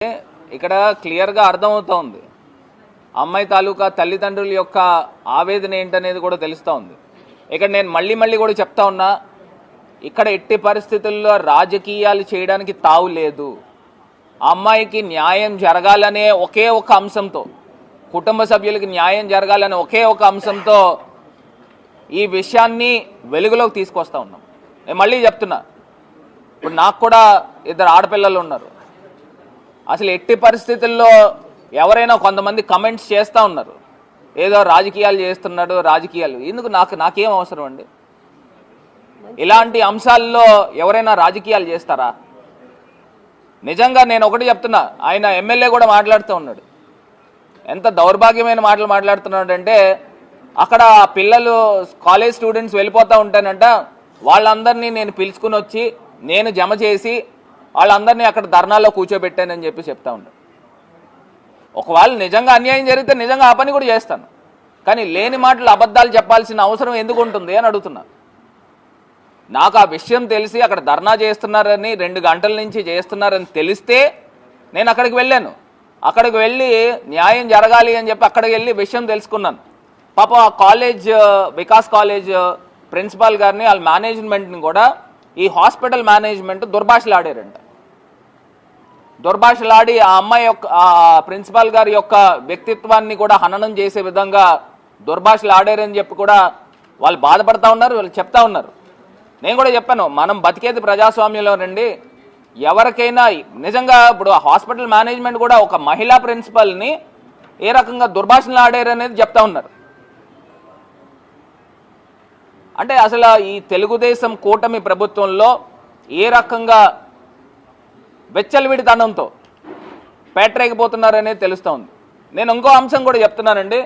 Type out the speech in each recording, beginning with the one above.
ఇక్కడ క్లియర్గా అర్థమవుతోంది. అమ్మాయి తాలూకా తల్లిదండ్రుల యొక్క ఆవేదన ఏంటనేది కూడా తెలుస్తూ ఉంది. ఇక్కడ నేను మళ్ళీ కూడా చెప్తా ఉన్నా, ఇక్కడ ఎట్టి పరిస్థితుల్లో రాజకీయాలు చేయడానికి తావు లేదు. అమ్మాయికి న్యాయం జరగాలనే ఒకే ఒక అంశంతో, కుటుంబ సభ్యులకి న్యాయం జరగాలనే ఒకే ఒక అంశంతో ఈ విషయాన్ని వెలుగులోకి తీసుకొస్తా ఉన్నాం. నేను మళ్ళీ చెప్తున్నా, ఇప్పుడు నాకు కూడా 2 ఆడపిల్లలు ఉన్నారు. అసలు ఎట్టి పరిస్థితుల్లో ఎవరైనా కొంతమంది కమెంట్స్ చేస్తూ ఉన్నారు, ఏదో రాజకీయాలు చేస్తున్నాడు, రాజకీయాలు ఎందుకు, నాకేం అవసరం అండి? ఇలాంటి అంశాల్లో ఎవరైనా రాజకీయాలు చేస్తారా? నిజంగా నేను ఒకటి చెప్తున్నా, ఆయన ఎమ్మెల్యే కూడా మాట్లాడుతూ ఉన్నాడు. ఎంత దౌర్భాగ్యమైన మాటలు మాట్లాడుతున్నాడు అంటే, అక్కడ పిల్లలు కాలేజ్ స్టూడెంట్స్ వెళ్ళిపోతూ ఉంటానంట, వాళ్ళందరినీ నేను పిలుచుకుని వచ్చి నేను జమ చేసి వాళ్ళందరినీ అక్కడ ధర్నాల్లో కూర్చోబెట్టానని చెప్పి చెప్తా ఉంటాను. ఒకవేళ నిజంగా అన్యాయం జరిగితే నిజంగా ఆ పని కూడా చేస్తాను, కానీ లేని మాటలు అబద్ధాలు చెప్పాల్సిన అవసరం ఎందుకు ఉంటుంది అని అడుగుతున్నా. నాకు ఆ విషయం తెలిసి అక్కడ ధర్నా చేస్తున్నారని 2 గంటల నుంచి చేస్తున్నారని తెలిస్తే నేను అక్కడికి వెళ్ళాను. అక్కడికి వెళ్ళి న్యాయం జరగాలి అని చెప్పి అక్కడికి వెళ్ళి విషయం తెలుసుకున్నాను. పాప ఆ కాలేజ్, వికాస్ కాలేజ్ ప్రిన్సిపాల్ గారిని, వాళ్ళ మేనేజ్మెంట్ని కూడా ఈ హాస్పిటల్ మేనేజ్మెంట్ దుర్భాషలాడారంట. దుర్భాషలాడి ఆ అమ్మాయి యొక్క, ఆ ప్రిన్సిపాల్ గారి యొక్క వ్యక్తిత్వాన్ని కూడా హననం చేసే విధంగా దుర్భాషలాడారని చెప్పి కూడా వాళ్ళు బాధపడతా ఉన్నారు, వాళ్ళు చెప్తా ఉన్నారు. నేను కూడా చెప్పాను, మనం బతికేది ప్రజాస్వామ్యంలోనండి. ఎవరికైనా నిజంగా ఇప్పుడు హాస్పిటల్ మేనేజ్మెంట్ కూడా ఒక మహిళా ప్రిన్సిపల్ని ఏ రకంగా దుర్భాషలు ఆడారు అనేది చెప్తా ఉన్నారు. అంటే అసలు ఈ తెలుగుదేశం కూటమి ప్రభుత్వంలో ఏ రకంగా వెచ్చలవిడితనంతో పేటరేగిపోతున్నారనేది తెలుస్తూ ఉంది. నేను ఇంకో అంశం కూడా చెప్తున్నానండి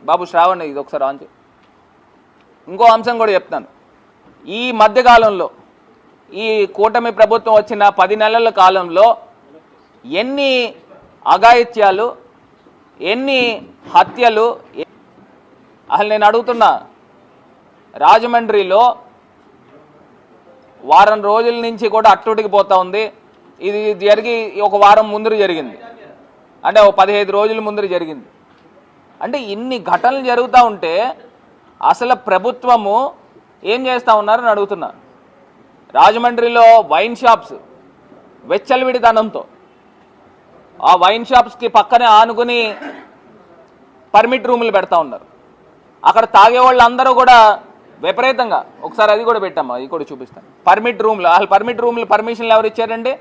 బాబు, శ్రావణ్ ఇది ఒకసారి ఆన్ చేయి. ఇంకో అంశం కూడా చెప్తాను. ఈ మధ్యకాలంలో ఈ కూటమి ప్రభుత్వం వచ్చిన 10 నెలల కాలంలో ఎన్ని అఘాయిత్యాలు, ఎన్ని హత్యలు, అసలు నేను అడుగుతున్నా, రాజమండ్రిలో వారం రోజుల నుంచి కూడా అట్టుడికి పోతా ఉంది. ఇది జరిగి ఒక వారం ముందర జరిగింది, అంటే ఒక 15 రోజుల ముందర జరిగింది. అంటే ఇన్ని ఘటనలు జరుగుతూ ఉంటే అసలు ప్రభుత్వము ఏం చేస్తూ ఉన్నారని అడుగుతున్నా. రాజమండ్రిలో వైన్ షాప్స్ వెచ్చలవిడితనంతో, ఆ వైన్ షాప్స్కి పక్కనే ఆనుకుని పర్మిట్ రూములు పెడతా ఉన్నారు. అక్కడ తాగే వాళ్ళందరూ కూడా విపరీతంగా, ఒకసారి అది కూడా పెట్టాము, అది కూడా చూపిస్తాను. పర్మిట్ రూమ్లు, అసలు పర్మిట్ రూమ్లు పర్మిషన్లు ఎవరు ఇచ్చారండి?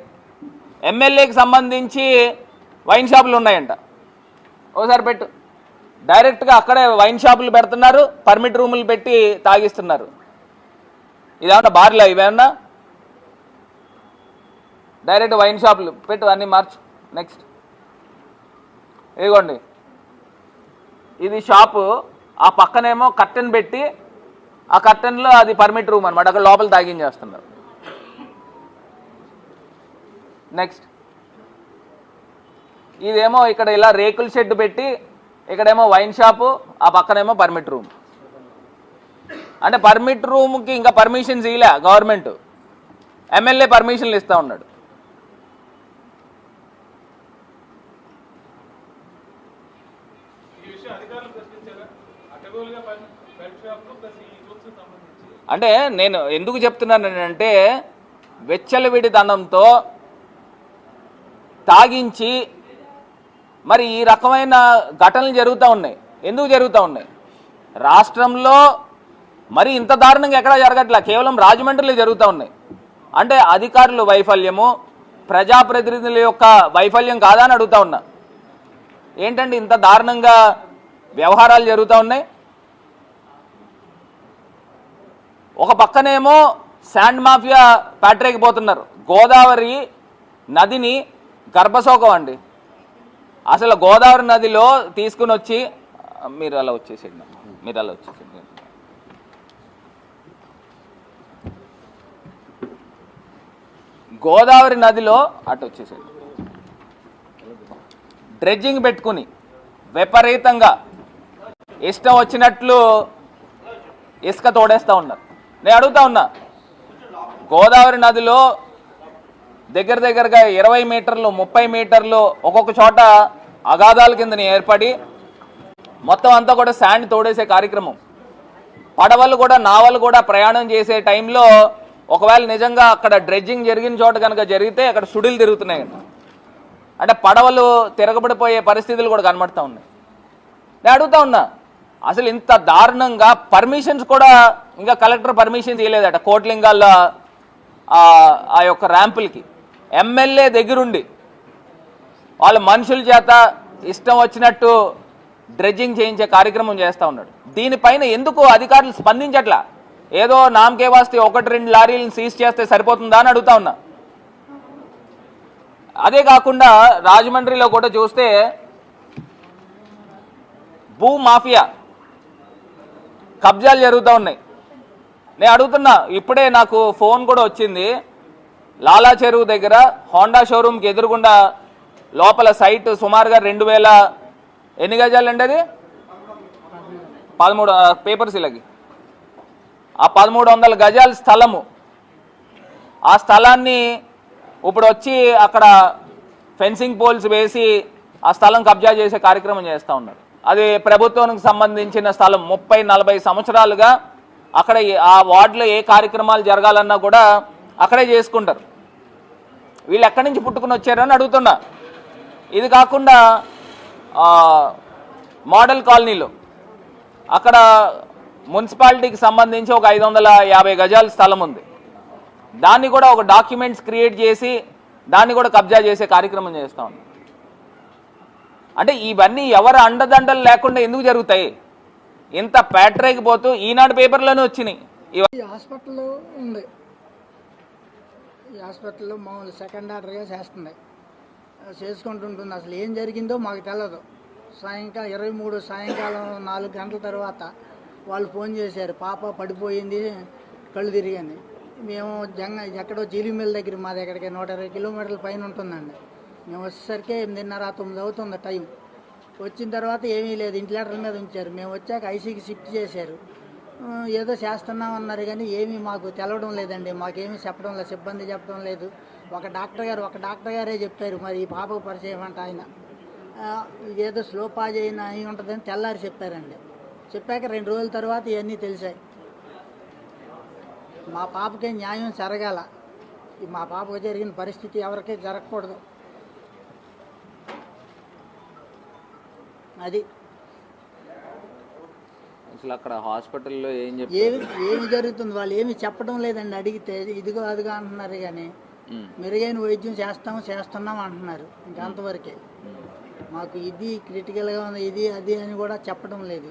ఎమ్మెల్యేకి సంబంధించి వైన్ షాపులు ఉన్నాయంట, ఒకసారి పెట్టు. డైరెక్ట్గా అక్కడే వైన్ షాపులు పెడుతున్నారు, పర్మిట్ రూములు పెట్టి తాగిస్తున్నారు. ఇదేమన్నా బార్లా? ఇవేమన్నా డైరెక్ట్ వైన్ షాపులు పెట్టు, అన్నీ మార్చు. నెక్స్ట్ ఇదిగోండి, ఇది షాపు, ఆ పక్కనేమో కర్టెన్ పెట్టి, ఆ కర్టెన్లో అది పర్మిట్ రూమ్ అనమాట, అక్కడ లోపల తాగించేస్తున్నారు. నెక్స్ట్ ఇదేమో ఇక్కడ ఇలా రేకుల షెడ్ పెట్టి, ఇక్కడేమో వైన్ షాపు, ఆ పక్కనేమో పర్మిట్ రూమ్. అంటే పర్మిట్ రూమ్కి ఇంకా పర్మిషన్స్ ఇలే గవర్నమెంట్, ఎమ్మెల్యే పర్మిషన్లు ఇస్తూ ఉన్నాడు. అంటే నేను ఎందుకు చెప్తున్నానంటే, వెచ్చలవిడితనంతో తాగించి మరి ఈ రకమైన ఘటనలు జరుగుతూ ఉన్నాయి. ఎందుకు జరుగుతూ ఉన్నాయి? రాష్ట్రంలో మరి ఇంత దారుణంగా ఎక్కడా జరగట్లా, కేవలం రాజమండ్రిలో జరుగుతూ ఉన్నాయి. అంటే అధికారుల వైఫల్యము, ప్రజాప్రతినిధుల యొక్క వైఫల్యం కాదా అని అడుగుతా ఉన్నా. ఏంటంటే ఇంత దారుణంగా వ్యవహారాలు జరుగుతూ ఉన్నాయి. ఒక పక్కనేమో శాండ్ మాఫియా పేటరేగిపోతున్నారు. గోదావరి నదిని గర్భశోకం అండి. అసలు గోదావరి నదిలో తీసుకుని వచ్చి, మీరు అలా వచ్చేసేయండి, గోదావరి నదిలో అటు వచ్చేసేయండి, డ్రెడ్జింగ్ పెట్టుకుని విపరీతంగా ఇష్టం వచ్చినట్లు ఇసుక తోడేస్తూ ఉన్నారు. నేను అడుగుతా ఉన్నా, గోదావరి నదిలో దగ్గర దగ్గరగా 20 మీటర్లు 30 మీటర్లు ఒక్కొక్క చోట అగాధాల కిందని ఏర్పడి మొత్తం అంతా కూడా శాండ్ తోడేసే కార్యక్రమం. పడవలు కూడా నావలు కూడా ప్రయాణం చేసే టైంలో ఒకవేళ నిజంగా అక్కడ డ్రెడ్జింగ్ జరిగిన చోట కనుక జరిగితే అక్కడ సుడిలు తిరుగుతున్నాయి. అంటే పడవలు తిరగబడిపోయే పరిస్థితులు కూడా కనబడుతూ ఉన్నాయి. నేను అడుగుతా ఉన్నా, అసలు ఇంత దారుణంగా పర్మిషన్స్ కూడా ఇంకా కలెక్టర్ పర్మిషన్ తీయలేదట కోట్లింగాల్లో ఆ యొక్క ర్యాంపులకి. ఎమ్మెల్యే దగ్గరుండి వాళ్ళ మనుషుల చేత ఇష్టం వచ్చినట్టు డ్రెడ్జింగ్ చేయించే కార్యక్రమం చేస్తూ ఉన్నాడు. దీనిపైన ఎందుకు అధికారులు స్పందించట్లా? ఏదో నామకే వాస్తే 1-2 లారీలను సీజ్ చేస్తే సరిపోతుందా అని అడుగుతా ఉన్నా. అదే కాకుండా రాజమండ్రిలో కూడా చూస్తే భూ మాఫియా కబ్జాలు జరుగుతూ ఉన్నాయి. నేను అడుగుతున్నా, ఇప్పుడే నాకు ఫోన్ కూడా వచ్చింది. లాలా చెరువు దగ్గర హోండా షోరూమ్కి ఎదురుగుండా లోపల సైట్ సుమారుగా 2000 ఎన్ని గజాలండి అది 13 పేపర్స్ ఇలాగి ఆ 1300 గజాల స్థలము. ఆ స్థలాన్ని ఇప్పుడు వచ్చి అక్కడ ఫెన్సింగ్ పోల్స్ వేసి ఆ స్థలం కబ్జా చేసే కార్యక్రమం చేస్తూ ఉన్నారు. అది ప్రభుత్వానికి సంబంధించిన స్థలం. 30-40 సంవత్సరాలుగా అక్కడ ఆ వార్డులో ఏ కార్యక్రమాలు జరగాలన్నా కూడా అక్కడే చేసుకుంటారు. వీళ్ళు ఎక్కడి నుంచి పుట్టుకుని వచ్చారని అడుగుతున్నా. ఇది కాకుండా మోడల్ కాలనీలో అక్కడ మున్సిపాలిటీకి సంబంధించి ఒక 550 గజాల స్థలం ఉంది. దాన్ని కూడా ఒక డాక్యుమెంట్స్ క్రియేట్ చేసి దాన్ని కూడా కబ్జా చేసే కార్యక్రమం చేస్తూ ఉంది. అంటే ఇవన్నీ ఎవరు అండదండలు లేకుండా ఎందుకు జరుగుతాయి? ఇంత ప్యాట్రేకి పోతూ ఈనాడు పేపర్లోనే వచ్చినాయి. ఈ హాస్పిటల్లో ఉంది, ఈ హాస్పిటల్లో మామూలు సెకండ్ ఆర్డర్గా చేసుకుంటుంటుంది. అసలు ఏం జరిగిందో మాకు తెలియదు. సాయంకాలం 23 సాయంకాలం 4 గంటల తర్వాత వాళ్ళు ఫోన్ చేశారు, పాప పడిపోయింది, కళ్ళు తిరిగింది. మేము ఎక్కడో జీలిమిల్ దగ్గర, మా దగ్గరికి 120 కిలోమీటర్ల పైన ఉంటుందండి. మేము వచ్చేసరికి 8:30-9 అవుతుంది టైం. వచ్చిన తర్వాత ఏమీ లేదు, ఇంటిలేటర్ మీద ఉంచారు. మేము వచ్చాక ఐసీకి షిఫ్ట్ చేశారు. ఏదో చేస్తున్నామన్నారు కానీ ఏమీ మాకు తెలవడం లేదండి. మాకేమీ చెప్పడం లేదు, సిబ్బంది చెప్పడం లేదు. ఒక డాక్టర్ గారే చెప్పారు. మరి ఈ పాపకు పరిచయం అంటే ఆయన ఇదేదో స్లో పాజ్ అయిన అయి ఉంటుందని తెల్లారి చెప్పారండి. చెప్పాక 2 రోజుల తర్వాత ఇవన్నీ తెలిసాయి. మా పాపకే న్యాయం జరగాల. మా పాపకు జరిగిన పరిస్థితి ఎవరికీ జరగకూడదు. అది అసలు అక్కడ హాస్పిటల్లో ఏమి జరుగుతుంది వాళ్ళు ఏమి చెప్పడం లేదండి. అడిగితే ఇదిగో అదిగో అంటున్నారు కానీ మెరుగైన వైద్యం చేస్తున్నాం అంటున్నారు. ఇంకంతవరకే. మాకు ఇది క్రిటికల్గా ఉంది, ఇది అది అని కూడా చెప్పడం లేదు.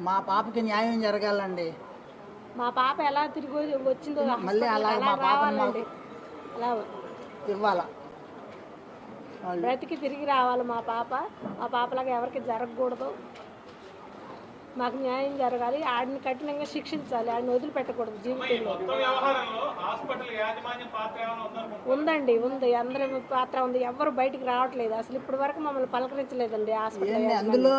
మా పాపకి న్యాయం జరగాలండి. మా పాప ఎలా తిరిగి వచ్చిందో మళ్ళీ అలా మా పాపని మాకు ఇవ్వాలా, బ్రతికి తిరిగి రావాలి. మా పాపలాగా ఎవరికి జరగకూడదు. మాకు న్యాయం జరగాలి. ఆడిని కఠినంగా శిక్షించాలి. ఆడిని వదిలిపెట్టకూడదు జీవితంలో. ఉందండి, ఉంది, అందరి పాత్ర ఉంది. ఎవరు బయటికి రావట్లేదు. అసలు ఇప్పటి వరకు మమ్మల్ని పలకరించలేదండి హాస్పిటల్. అందులో